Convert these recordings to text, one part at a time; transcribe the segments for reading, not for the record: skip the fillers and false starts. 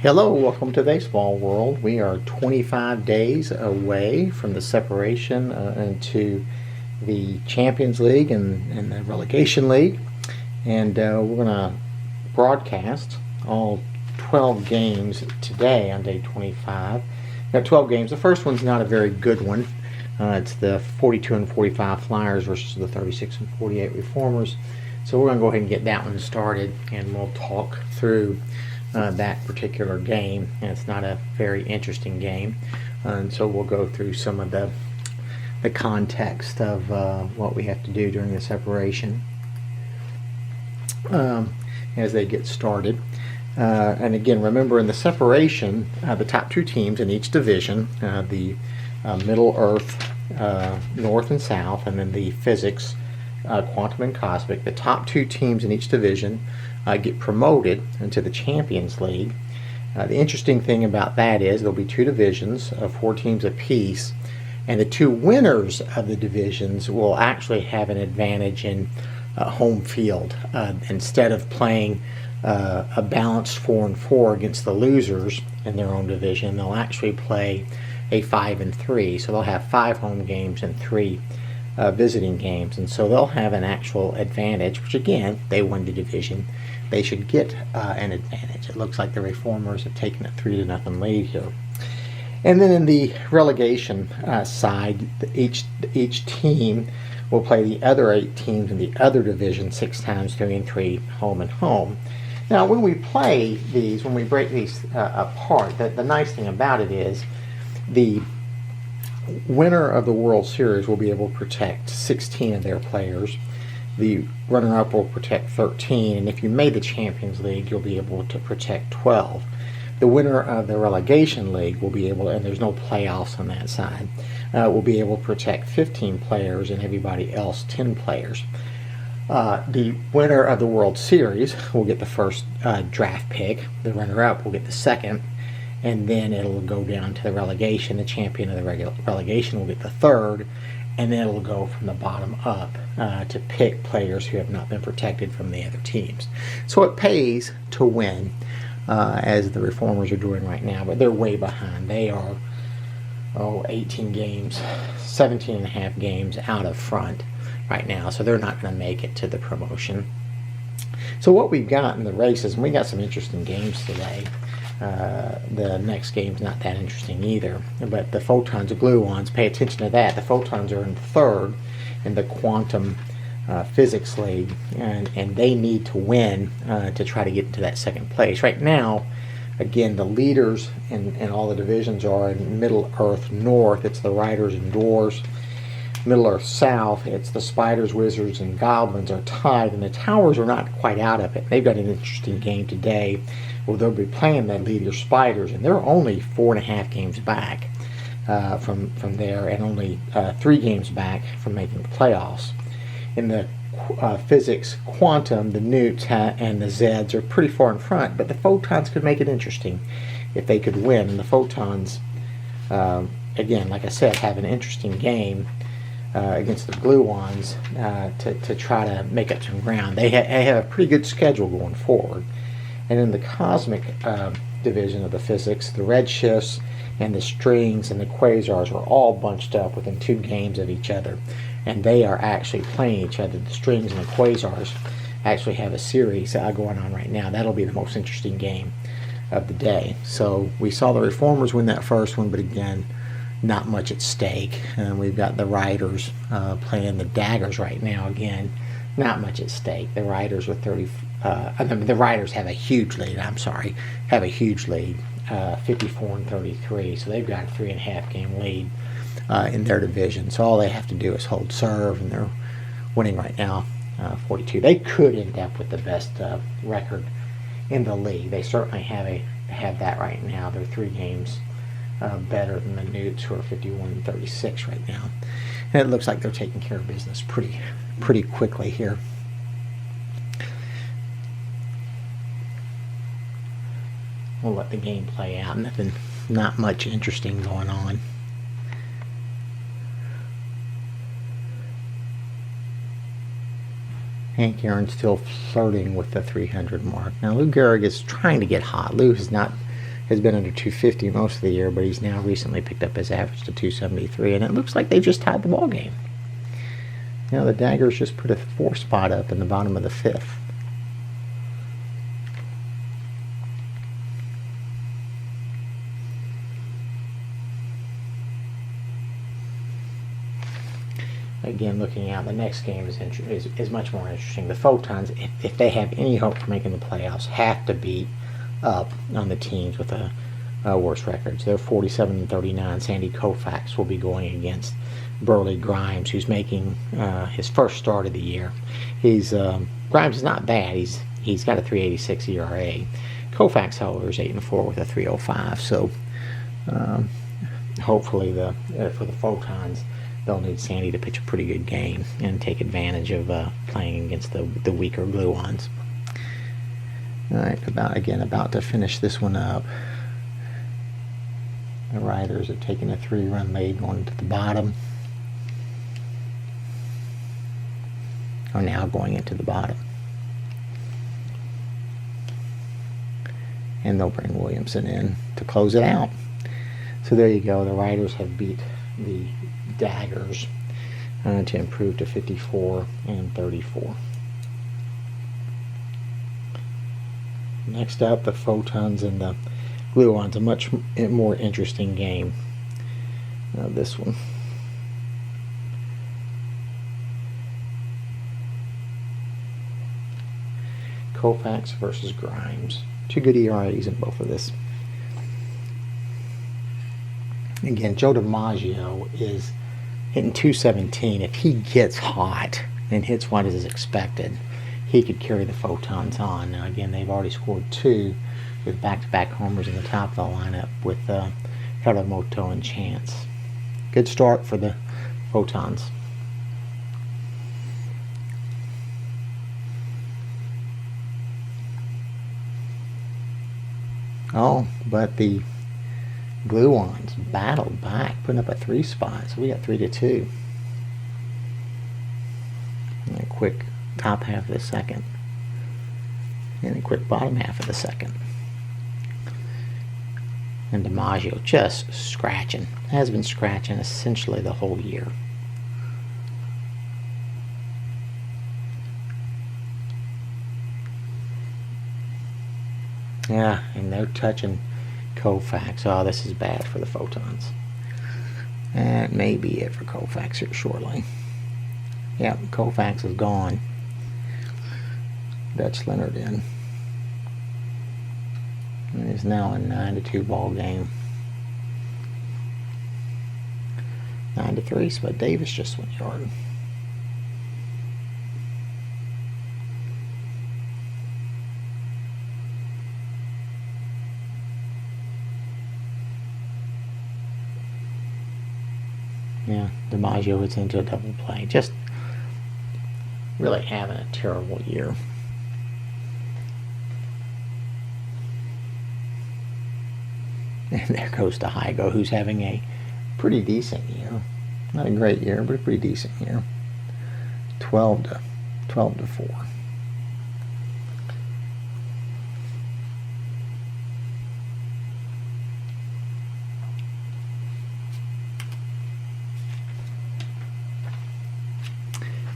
Hello, welcome to Baseball World. We are 25 days away from the separation into the Champions League and the Relegation League. And we're going to broadcast all 12 games today on day 25. Got 12 games. The first one's not a very good one. It's the 42 and 45 Flyers versus the 36 and 48 Reformers. So we're going to go ahead and get that one started, and we'll talk through that particular game. And it's not a very interesting game, and so we'll go through some of the context of what we have to do during the separation as they get started. And again, remember, in the separation, the top two teams in each division, the Middle Earth, North and South, and then the Physics, Quantum and Cosmic, the top two teams in each division get promoted into the Champions League. The interesting thing about that is there'll be two divisions of 4 teams apiece, and the two winners of the divisions will actually have an advantage in home field. Instead of playing a balanced 4-4 against the losers in their own division, they'll actually play a 5-3. So they'll have 5 home games and 3 visiting games, and so they'll have an actual advantage, which again, they won the division. They should get an advantage. It looks like the Reformers have taken a 3-0 lead here. And then in the relegation side, each team will play the other 8 teams in the other division 6 times, 3-3, home and home. Now, when we play these, when we break these apart, the nice thing about it is the winner of the World Series will be able to protect 16 of their players. The runner-up will protect 13, and if you made the Champions League, you'll be able to protect 12. The winner of the Relegation League will be able, and there's no playoffs on that side, will be able to protect 15 players, and everybody else 10 players. The winner of the World Series will get the first draft pick. The runner-up will get the second, and then it'll go down to the relegation. The champion of the relegation will get the third, and then it'll go from the bottom up to pick players who have not been protected from the other teams. So it pays to win, as the Reformers are doing right now, but they're way behind. They are 18 games, 17 and a half games out of front right now, so they're not going to make it to the promotion. So what we've got in the races, and we got some interesting games today. The next game's not that interesting either, but the Photons, the Gluons, pay attention to that. The Photons are in third in the Quantum Physics League, and they need to win to try to get into that second place. Right now, again, the leaders in all the divisions are in Middle Earth North. It's the Riders and Dwarves. Middle Earth South, it's the Spiders, Wizards, and Goblins are tied, and the Towers are not quite out of it. They've got an interesting game today. Well, they'll be playing the leader Spiders, and they're only 4.5 games back from there, and only 3 games back from making the playoffs. In the Physics Quantum, the Newts and the Zeds are pretty far in front, but the Photons could make it interesting if they could win. And the Photons, again, like I said, have an interesting game against the Gluons to try to make up some ground. They have a pretty good schedule going forward. And in the Cosmic division of the Physics, the Redshifts and the Strings and the Quasars are all bunched up within 2 games of each other, and they are actually playing each other. The Strings and the Quasars actually have a series going on right now. That'll be the most interesting game of the day. So we saw the Reformers win that first one, but again, not much at stake. We've got the Riders playing the Daggers right now. Again, not much at stake. The Riders are the Riders have a huge lead. Have a huge lead, 54 and 33. So they've got a 3.5 game lead in their division. So all they have to do is hold serve, and they're winning right now, 42. They could end up with the best record in the league. They certainly have that right now. They're 3 games better than the Newts, who are 51 and 36 right now. And it looks like they're taking care of business pretty quickly here. We'll let the game play out. Not much interesting going on. Hank Aaron's still flirting with the 300 mark. Now, Lou Gehrig is trying to get hot. Lou has not has been under 250 most of the year, but he's now recently picked up his average to 273, and it looks like they just tied the ball game. You know, the Daggers just put a 4 spot up in the bottom of the 5th. Again, looking out, the next game is much more interesting. The Photons, if they have any hope for making the playoffs, have to beat up on the teams with a worse records. They're 47-39. Sandy Koufax will be going against Burley Grimes, who's making his first start of the year. Grimes is not bad. He's got a 3.86 ERA. Koufax, however, is 8-4 with a 3.05. So hopefully, for the Photons, they'll need Sandy to pitch a pretty good game and take advantage of playing against the weaker Gluons. All right, about to finish this one up. The Riders have taken a 3-run lead going to the bottom. Are now going into the bottom. And they'll bring Williamson in to close it out. So there you go. The Riders have beat the Daggers to improve to 54-34. Next up, the Photons and the Gluons. A much more interesting game. This one. Koufax versus Grimes. 2 good ERAs in both of this. Again, Joe DiMaggio is hitting 217. If he gets hot and hits what is expected, he could carry the Photons on. Now, again, they've already scored 2 with back-to-back homers in the top of the lineup with Haramoto and Chance. Good start for the Photons. Oh, but the Gluons battled back, putting up a 3 spot. So we got 3-2. And a quick top half of the second. And a quick bottom half of the second. And DiMaggio just scratching. Has been scratching essentially the whole year. Yeah, and they're touching Koufax. Oh, this is bad for the Photons. That may be it for Koufax here shortly. Yep, Koufax is gone. Dutch Leonard in. And it's now a 9-2 ball game. 9-3, Spud Davis just went yard. Yeah, DiMaggio hits into a double play. Just really having a terrible year. And there goes to Hygo, who's having a pretty decent year. Not a great year, but a pretty decent year. 12-4.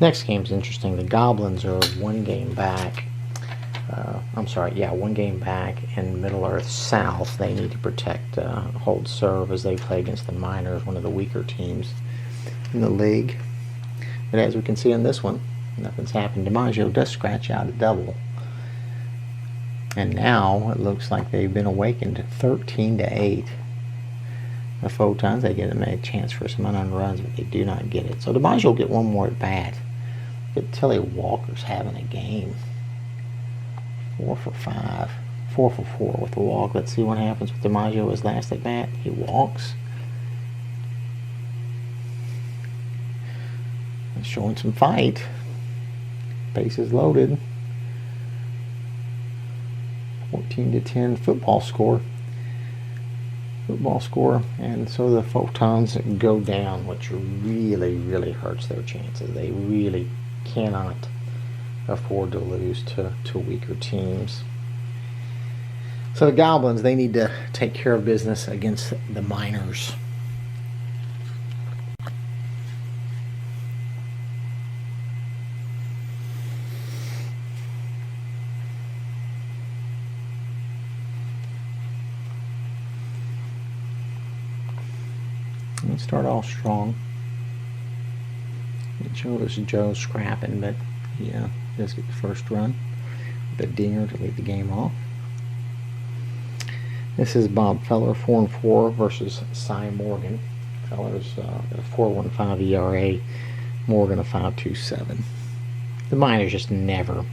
Next game's interesting. The Goblins are 1 game back. One game back in Middle Earth South. They need to protect, hold serve as they play against the Miners, one of the weaker teams in the league. But as we can see in this one, nothing's happened. DiMaggio does scratch out a double. And now it looks like they've been awakened 13-8. The Photons, they get a chance for some unearned runs, but they do not get it. So DiMaggio will get one more at bat. But Tilly Walker's having a game. 4 for 5. 4 for 4 with a walk. Let's see what happens with DiMaggio his last at bat. He walks. He's showing some fight. Bases loaded. 14-10 football score. And so the Photons go down, which really, really hurts their chances. They really cannot afford to lose to weaker teams. So the Goblins, they need to take care of business against the Miners. Let's start off strong. Joe's scrapping, but yeah, does get the first run. The dinger to lead the game off. This is Bob Feller, 4-4 versus Cy Morgan. Feller's got a 4.15 ERA, Morgan a 5.27. The Miners just never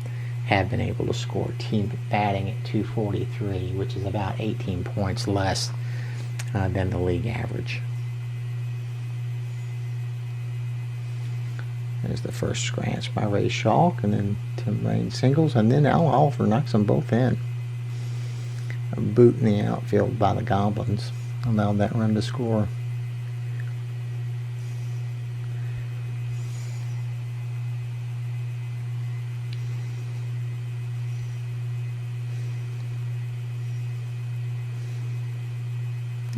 have been able to score. Team batting at 243, which is about 18 points less than the league average. There's the first scratch by Ray Schalk, and then Tim Rain singles, and then Al Oliver knocks them both in. A boot in the outfield by the Goblins allowed that run to score.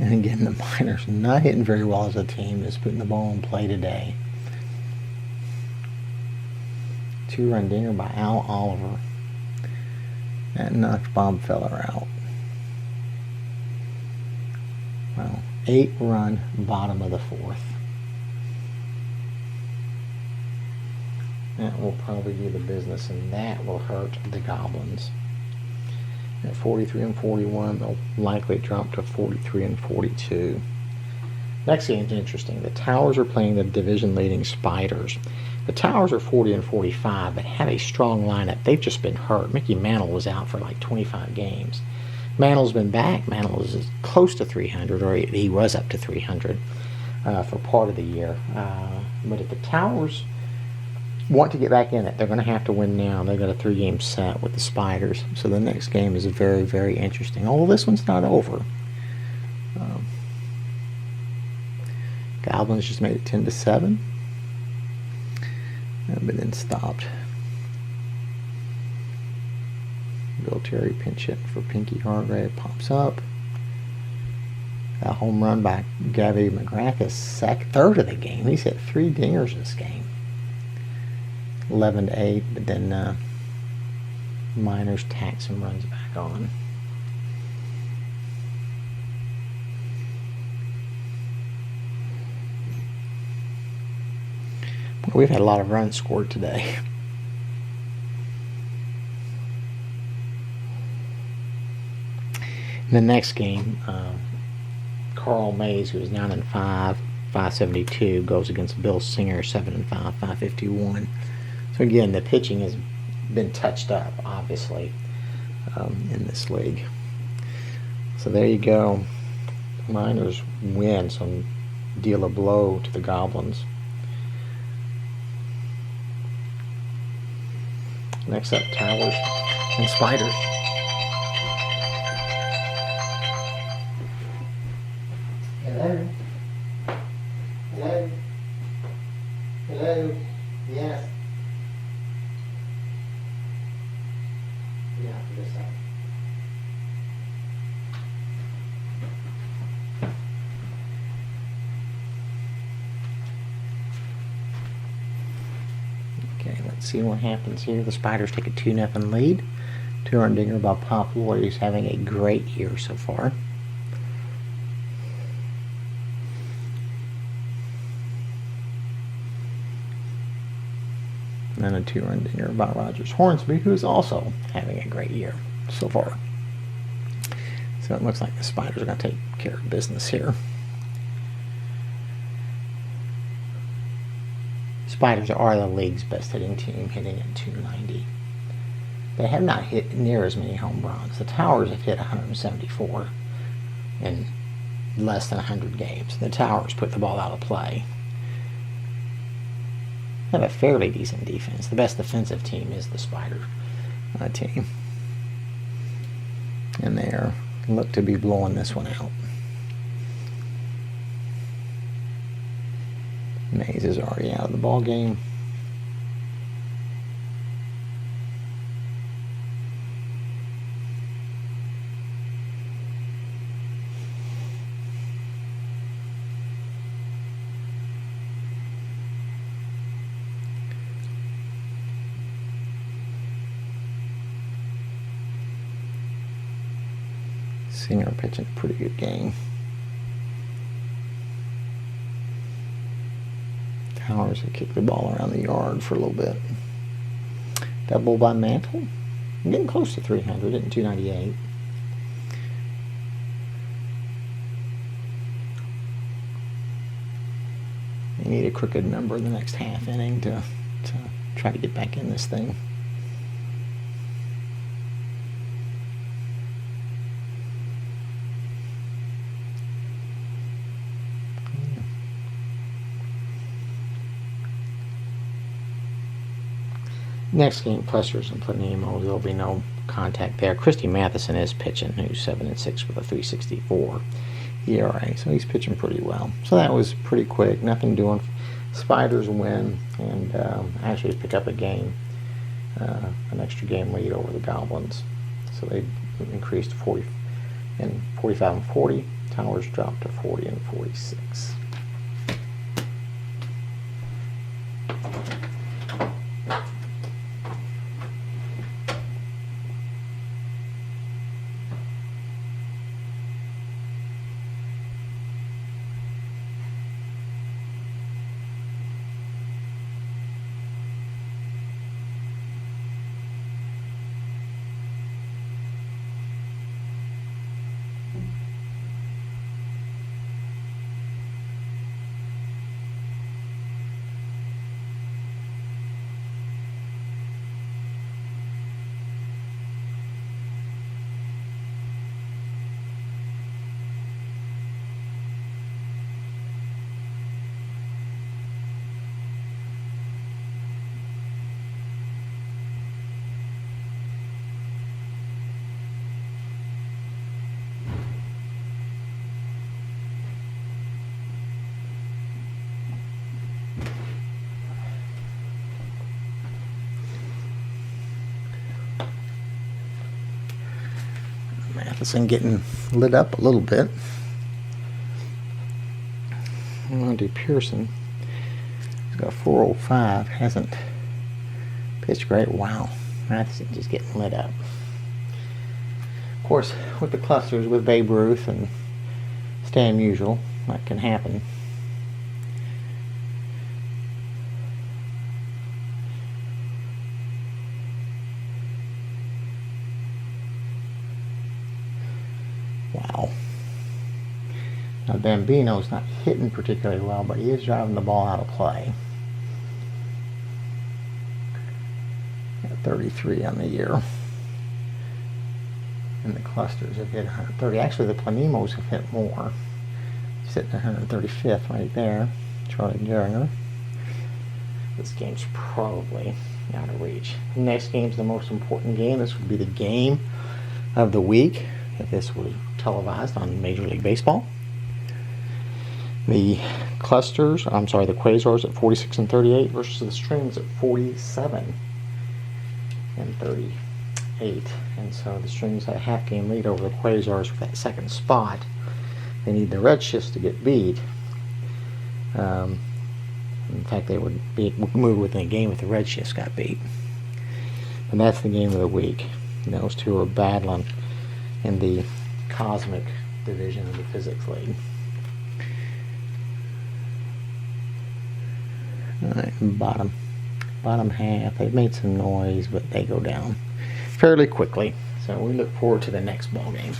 And again, the Miners not hitting very well as a team, just putting the ball in play today. 2-run dinger by Al Oliver. That knocked Bob Feller out. Well, 8-run bottom of the fourth. That will probably do the business, and that will hurt the Goblins. At 43-41, they'll likely drop to 43-42. Next game's interesting. The Towers are playing the division-leading Spiders. The Towers are 40-45, but have a strong lineup. They've just been hurt. Mickey Mantle was out for like 25 games. Mantle's been back. Mantle is close to 300, or he was up to 300 for part of the year. But if the Towers want to get back in it, they're going to have to win now. They've got a 3-game set with the Spiders. So the next game is very, very interesting. Although this one's not over. Goblins just made it 10-7. But then stopped. Bill Terry pinch hit for Pinky Hargrave. Pops up. A home run by Gabby McGrath, third of the game. He's hit 3 dingers this game. 11-8, but then Miners tack some runs back on. We've had a lot of runs scored today. In the next game, Carl Mays, who is 9-5, 572, goes against Bill Singer, 7-5, 551. So again, the pitching has been touched up, obviously, in this league. So there you go. Miners win, so deal a blow to the Goblins. Next up, Towers and Spiders. Hello? Hello? Hello? Yes. Yeah, for this side. Okay, let's see what happens here. The Spiders take a 2-0 lead. 2-run dinger by Pop Lloyd, who's having a great year so far. And then a 2-run dinger by Rogers Hornsby, who's also having a great year so far. So it looks like the Spiders are going to take care of business here. Spiders are the league's best hitting team, hitting at 290. They have not hit near as many home runs. The Towers have hit 174 in less than 100 games. The Towers put the ball out of play. They have a fairly decent defense. The best defensive team is the Spider team. And they look to be blowing this one out. Mays is already out of the ball game. Singer pitching a pretty good game. Towers had kicked the ball around the yard for a little bit. Double by Mantle. I'm getting close to 300 at 298. You need a crooked number in the next half inning to try to get back in this thing. Next game, Clusters and Planemo. There'll be no contact there. Christy Matheson is pitching, who's 7-6 with a 3.64 ERA, so he's pitching pretty well. So that was pretty quick. Nothing doing. Spiders win and actually pick up a game, an extra game lead over the Goblins. So they increased 40 and 45 and 40. Towers dropped to 40 and 46. Matheson getting lit up a little bit. I'm going to do Pearson. He's got 405. Hasn't pitched great. Wow. Matheson just getting lit up. Of course, with the Clusters, with Babe Ruth and Stan Musial, that can happen. Wow. Now Bambino's not hitting particularly well, but he is driving the ball out of play. Got 33 on the year. And the Clusters have hit 130. Actually, the Planemos have hit more. Sitting at 135th right there. Charlie Geringer. This game's probably out of reach. The next game's the most important game. This would be the game of the week if this was televised on Major League Baseball. The Quasars at 46 and 38 versus the Strings at 47 and 38. And so the Strings had a half game lead over the Quasars for that second spot. They need the Redshifts to get beat. In fact, they would move within a game if the Redshifts got beat. And that's the game of the week. And those two are battling in the Cosmic Division of the Physics League. Alright, bottom half. They've made some noise, but they go down fairly quickly. So we look forward to the next ball game.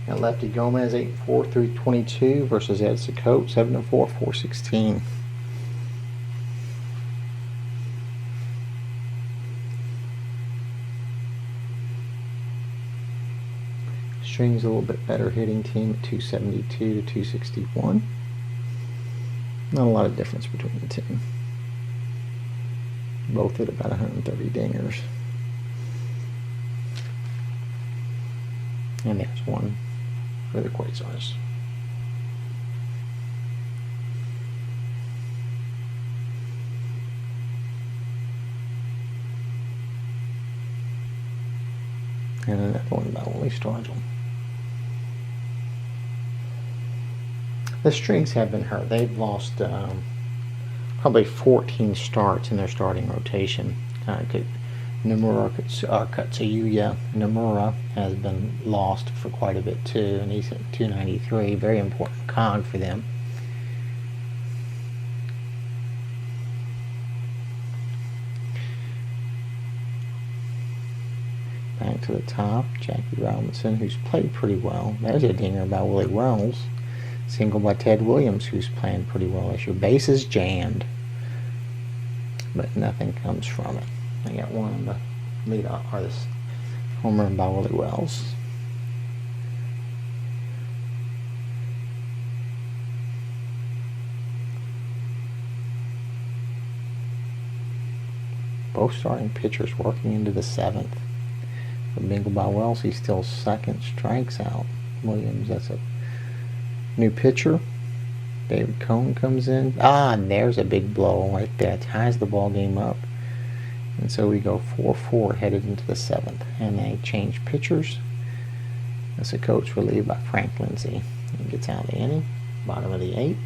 Got Lefty Gomez 8-4 through 22 versus Ed Sacote 7-4 416. Strings a little bit better hitting team at 272 to 261. Not a lot of difference between the two. Both hit about 130 dingers. And there's one for the Quasars. And another one by Willie Stargell. The Strings have been hurt. They've lost probably 14 starts in their starting rotation. Katsuyuya Nomura has been lost for quite a bit too, and he's at 293. Very important cog for them. Back to the top, Jackie Robinson, who's played pretty well. There's a dinger by Willie Wells. Single by Ted Williams, who's playing pretty well this year. Bases jammed, but nothing comes from it. I got one on the lead off, or this home run by Willie Wells. Both starting pitchers working into the 7th. The bingo by Wells, he's still second, strikes out. Williams, that's a new pitcher. David Cohn comes in. And there's a big blow right there. Ties the ball game up. And so we go 4-4 headed into the 7th. And they change pitchers. That's a coach relieved by Frank Lindsay. He gets out of the inning. Bottom of the 8th.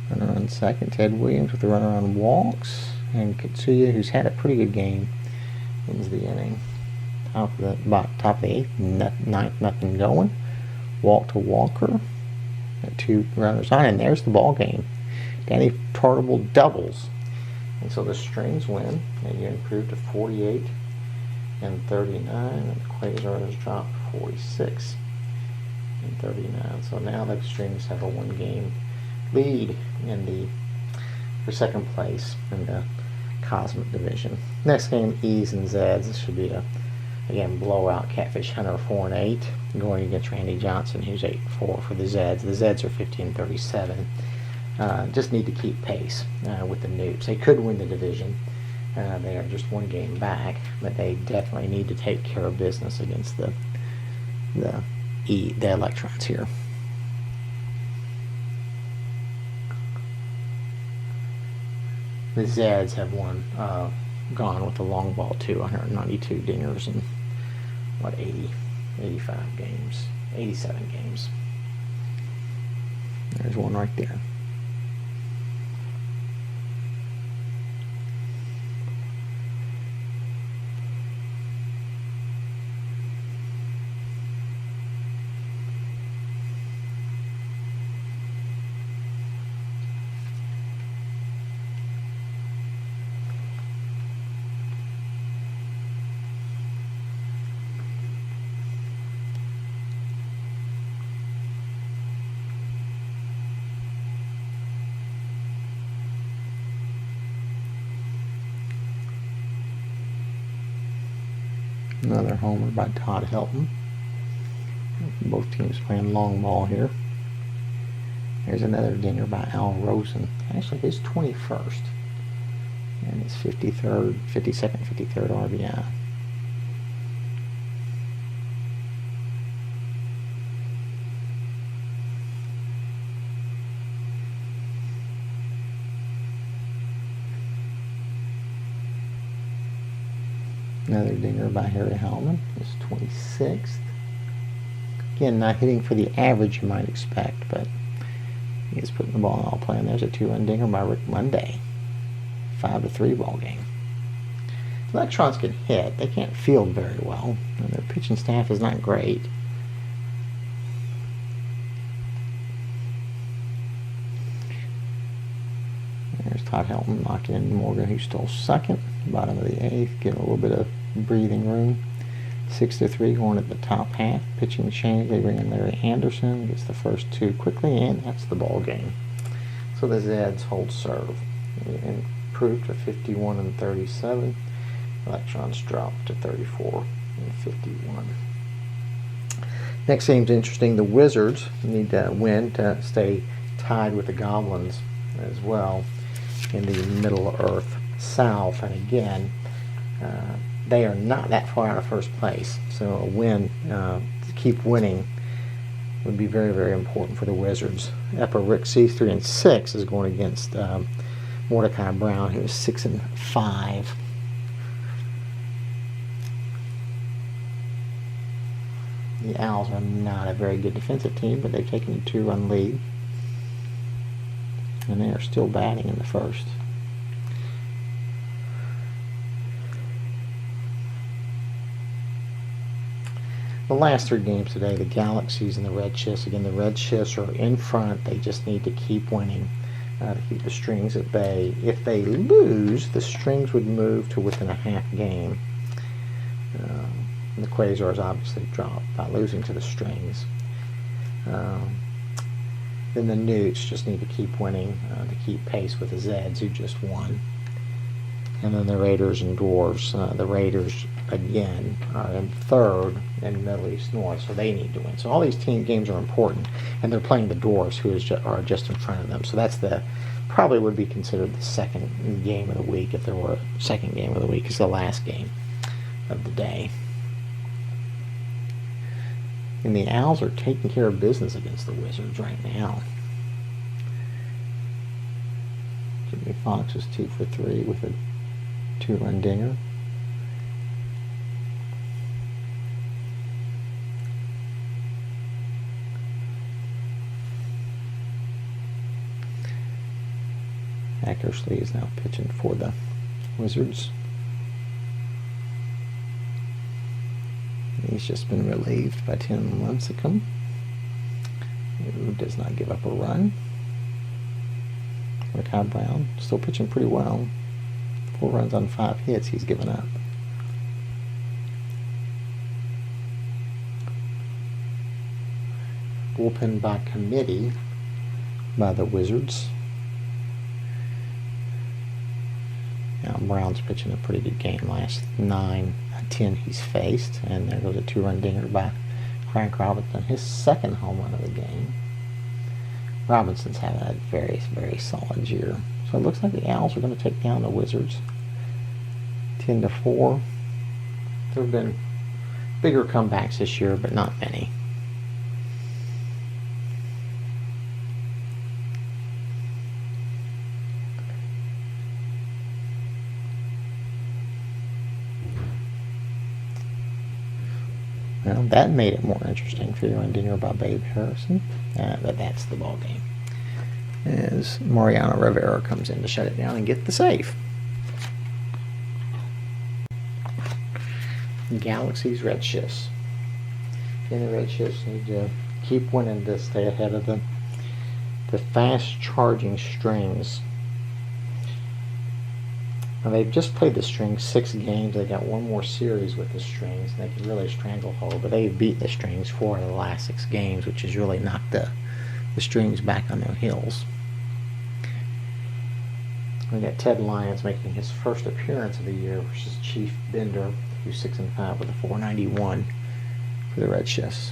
Runner on second, Ted Williams with the runner on walks. And Katsuya, who's had a pretty good game, ends the inning. Top of the 8th, ninth, nothing going. Walk to Walker. Got 2 runners on, and there's the ball game. Danny Tartable doubles. And so the Strings win. They get improved to 48 and 39, and the Quasars drop 46 and 39. So now the Strings have a 1-game lead for second place in the Cosmic Division. Next game, E's and Z's. This should be again, blowout. Catfish Hunter 4-8 going against Randy Johnson, who's 8-4 for the Zeds. The Zeds are 15-37. Just need to keep pace with the Newts. They could win the division. They are just 1 game back, but they definitely need to take care of business against the Electrons here. The Zeds have gone with the long ball too, 192 dingers and 85 games, 87 games. There's one right there. Another homer by Todd Helton. Both teams playing long ball here. There's another dinger by Al Rosen. Actually, his 21st. And his 52nd, 53rd RBI. Another dinger by Harry Hellman, his 26th. Again, not hitting for the average you might expect, but he's putting the ball in all play. And there's a 2-run dinger by Rick Monday. 5-3 ball game. Electrons can hit. They can't field very well, and their pitching staff is not great. There's Todd Helton knocking in Morgan, who stole second. Bottom of the 8th, give a little bit of breathing room. 6-3 going at the top half. Pitching change, they bring in Larry Anderson. Gets the first 2 quickly, and that's the ball game. So the Zeds hold serve. Improved to 51-37. Electrons drop to 34-51. Next game's interesting. The Wizards need to win to stay tied with the Goblins as well in the Middle Earth South. And again, they are not that far out of first place. So a win, to keep winning, would be very, very important for the Wizards. Upper Rick C 3-6 is going against Mordecai Brown, who is 6-5. The Owls are not a very good defensive team, but they've taken a 2-run lead. And they are still batting in the first. The last 3 games today, the Galaxies and the Red Shifts. Again, the Red Shifts are in front. They just need to keep winning to keep the Strings at bay. If they lose, the Strings would move to within a half game. The Quasars obviously drop by losing to the Strings. Then the Newts just need to keep winning to keep pace with the Zeds, who just won. And then the Raiders and Dwarves. The Raiders, again, are in third in Middle East North, so they need to win. So all these team games are important, and they're playing the Dwarves, who are just in front of them. So that's probably would be considered the second game of the week, if there were a second game of the week. It's the last game of the day. And the Owls are taking care of business against the Wizards right now. Jimmy Fox is 2 for 3 with a 2-run dinger. Eckersley is now pitching for the Wizards. He's just been relieved by Tim Lincecum, who does not give up a run. Rickard Brown still pitching pretty well. 4 runs on 5 hits he's given up. Bullpen by committee by the Wizards. Now Brown's pitching a pretty good game. Last 9-10 he's faced, and there goes a 2-run dinger by Frank Robinson, his second home run of the game. Robinson's having a very, very solid year. So it looks like the Owls are going to take down the Wizards 10-4. There have been bigger comebacks this year, but not many. Well, that made it more interesting. 3-run dinger by Babe Harrison. But that's the ball game. As Mariano Rivera comes in to shut it down and get the save. Galaxy's Red Shifts. And the Red Shifts need to keep winning to stay ahead of the fast-charging Strings. Now, they've just played the Strings 6 games. They got one more series with the Strings. They can really stranglehold, but they've beat the Strings 4 of the last 6 games, which has really knocked the Strings back on their heels. We got Ted Lyons making his first appearance of the year versus Chief Bender, who's 6-5 with a 491 for the Red Shifts.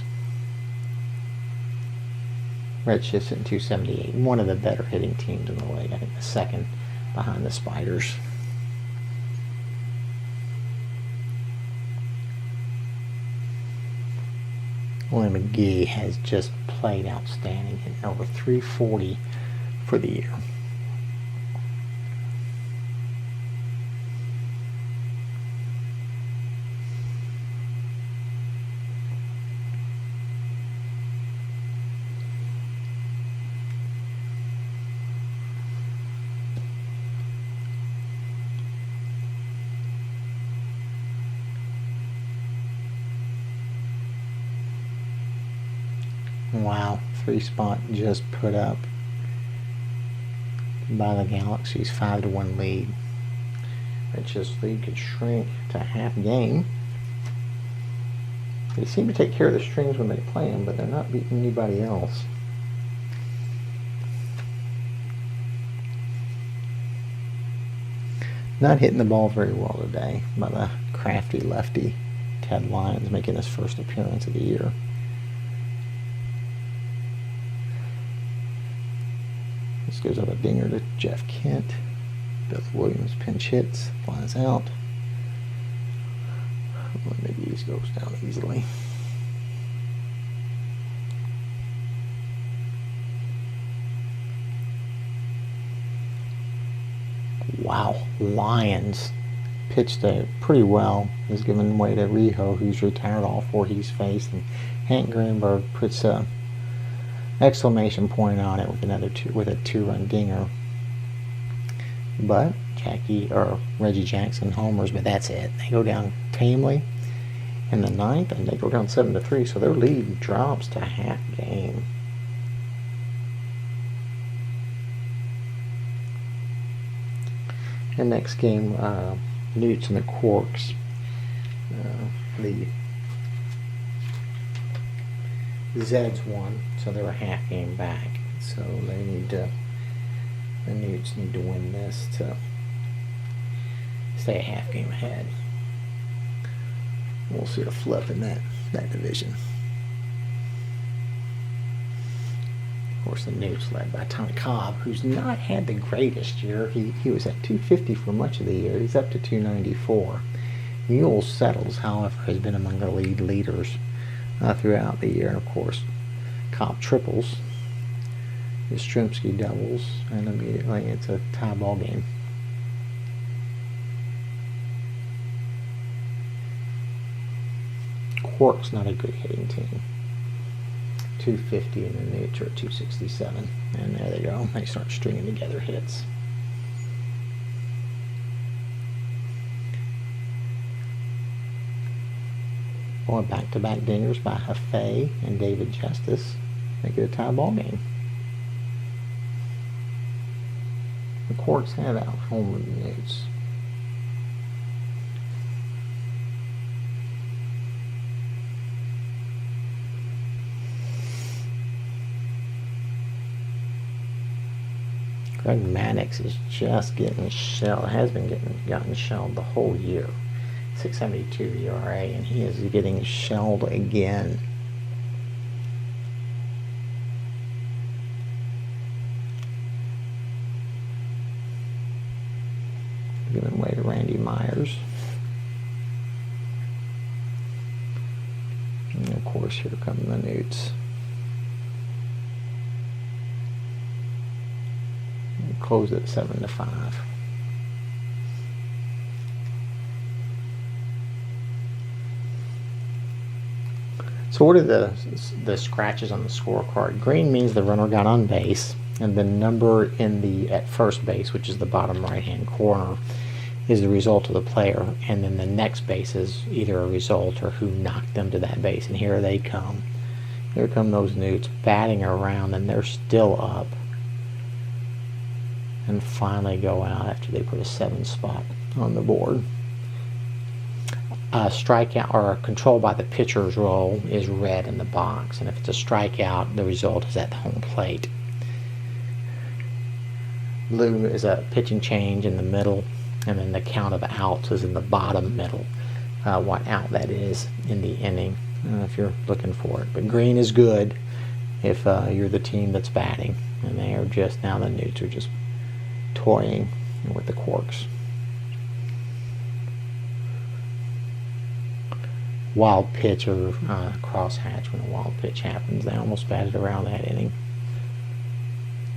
Red Shifts hitting 278. One of the better hitting teams in the league. I think the second behind the Spiders. Willie McGee has just played outstanding, hitting over 340 for the year. Wow, 3-spot just put up by the Galaxy's 5-1 lead. Red Shifts lead could shrink to a half game. They seem to take care of the Strings when they play them, but they're not beating anybody else. Not hitting the ball very well today by the crafty lefty Ted Lyons, making his first appearance of the year. This goes up a dinger to Jeff Kent. Bill Williams pinch hits, flies out. Maybe he goes down easily. Wow, Lions pitched pretty well. He's given way to Riho, who's retired all 4 he's faced, and Hank Greenberg puts a exclamation point on it with a 2-run dinger. But Reggie Jackson homers, but that's it. They go down tamely in the 9th, and they go down 7-3, so their lead drops to half game. The next game, Newts and the Quarks. The Zeds won, so they're a half game back. So the Newts need to win this to stay a half game ahead. We'll see a flip in that division. Of course, the Newts led by Tommy Cobb, who's not had the greatest year. He was at 250 for much of the year. He's up to 294. Mule Settles, however, has been among the leaders throughout the year. And of course, Cobb triples, Yastrzemski doubles, and immediately it's a tie ball game. Quark's not a good hitting team. 250 and the Newts are at 267. And there they go. They start stringing together hits. Boy, back-to-back dingers by Hafey and David Justice make it a tie ball game. The Quarks have out-homered the Newts. Greg Maddox is just getting shelled. Has been gotten shelled the whole year. 6.72 ERA, and he is getting shelled again. Giving way to Randy Myers. And of course, here come the Newts. Closed at 7-5. So what are the scratches on the scorecard? Green means the runner got on base, and the number at first base, which is the bottom right-hand corner, is the result of the player, and then the next base is either a result or who knocked them to that base. And here they come. Here come those Newts batting around, and they're still up. And finally go out after they put a 7 spot on the board. A strikeout or a control by the pitcher's roll is red in the box, and if it's a strikeout, the result is at the home plate. Blue is a pitching change in the middle, and then the count of outs is in the bottom middle. What out that is in the inning, if you're looking for it. But green is good if you're the team that's batting, and they are just now. The Newts are just toying with the Quarks. Wild pitch or crosshatch when a wild pitch happens. They almost batted around that inning.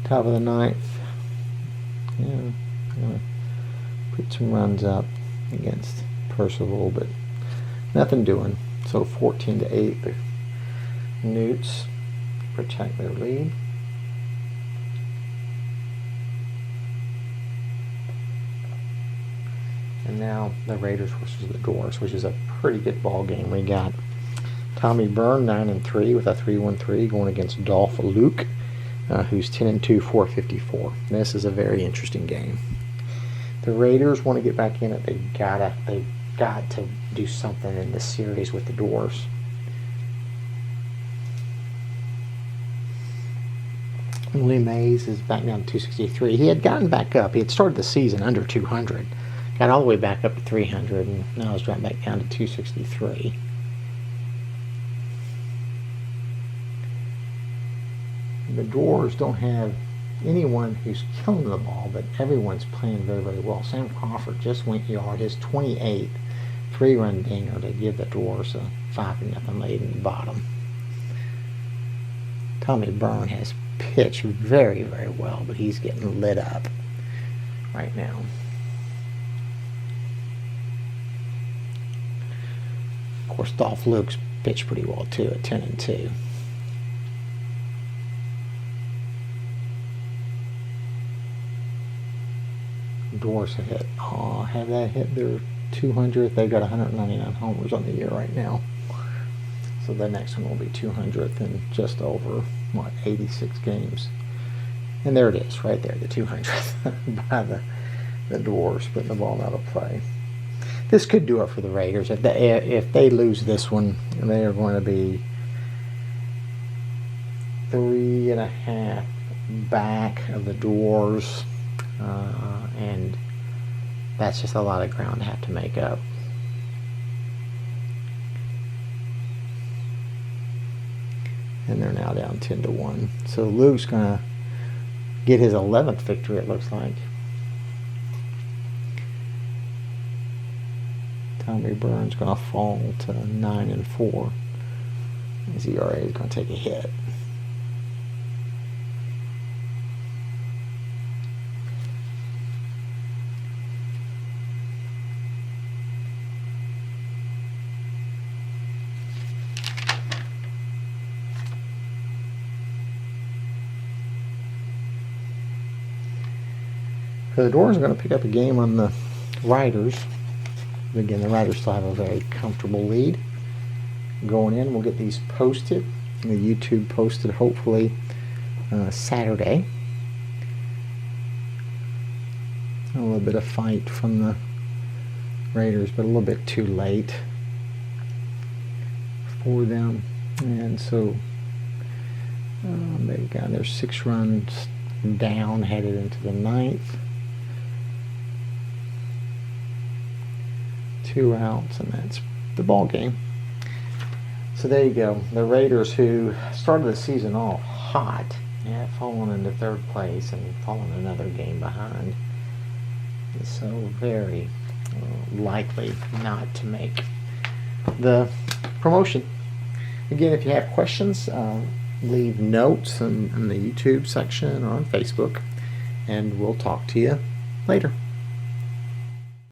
Top of the 9th. Yeah, put some runs up against Percival, but nothing doing. So 14-8. The Newts protect their lead. And now the Raiders versus the Dwarfs, which is a pretty good ball game. We got Tommy Byrne 9-3 with a 3.13 going against Dolph Luke, who's 10-2, 454. This is a very interesting game. The Raiders want to get back in it. They got to do something in this series with the Dwarfs. Willie Mays is back down to 263. He had gotten back up. He had started the season under 200. Got all the way back up to 300, and now it's dropped back down to 263. The Dwarves don't have anyone who's killing the ball, but everyone's playing very, very well. Sam Crawford just went yard, his 28th 3-run dinger to give the Dwarves a 5-0 lead in the bottom. Tommy Byrne has pitched very, very well, but he's getting lit up right now. Of course, Dolph Luke's pitched pretty well too at 10-2. Doors have hit. Oh, have they hit their 200th? They've got 199 homers on the year right now. So the next one will be 200th in just over, 86 games. And there it is, right there, the 200th by the Dwarves putting the ball out of play. This could do it for the Raiders. If they lose this one, they are going to be 3.5 back of the Dwarves, and that's just a lot of ground to have to make up. And they're now down 10-1. So Luke's going to get his 11th victory, it looks like. Tommy Burns going to fall to 9-4. His ERA is going to take a hit. So the Dwarves are going to pick up a game on the Riders. Again, the Riders still have a very comfortable lead. Going in, we'll get these posted. The YouTube posted hopefully Saturday. A little bit of fight from the Raiders, but a little bit too late for them. And so they've got their 6 runs down, headed into the 9th. 2 outs, and that's the ball game. So there you go. The Raiders, who started the season off hot, have fallen into 3rd place and fallen another game behind. So very likely not to make the promotion. Again, if you have questions, leave notes in the YouTube section or on Facebook, and we'll talk to you later.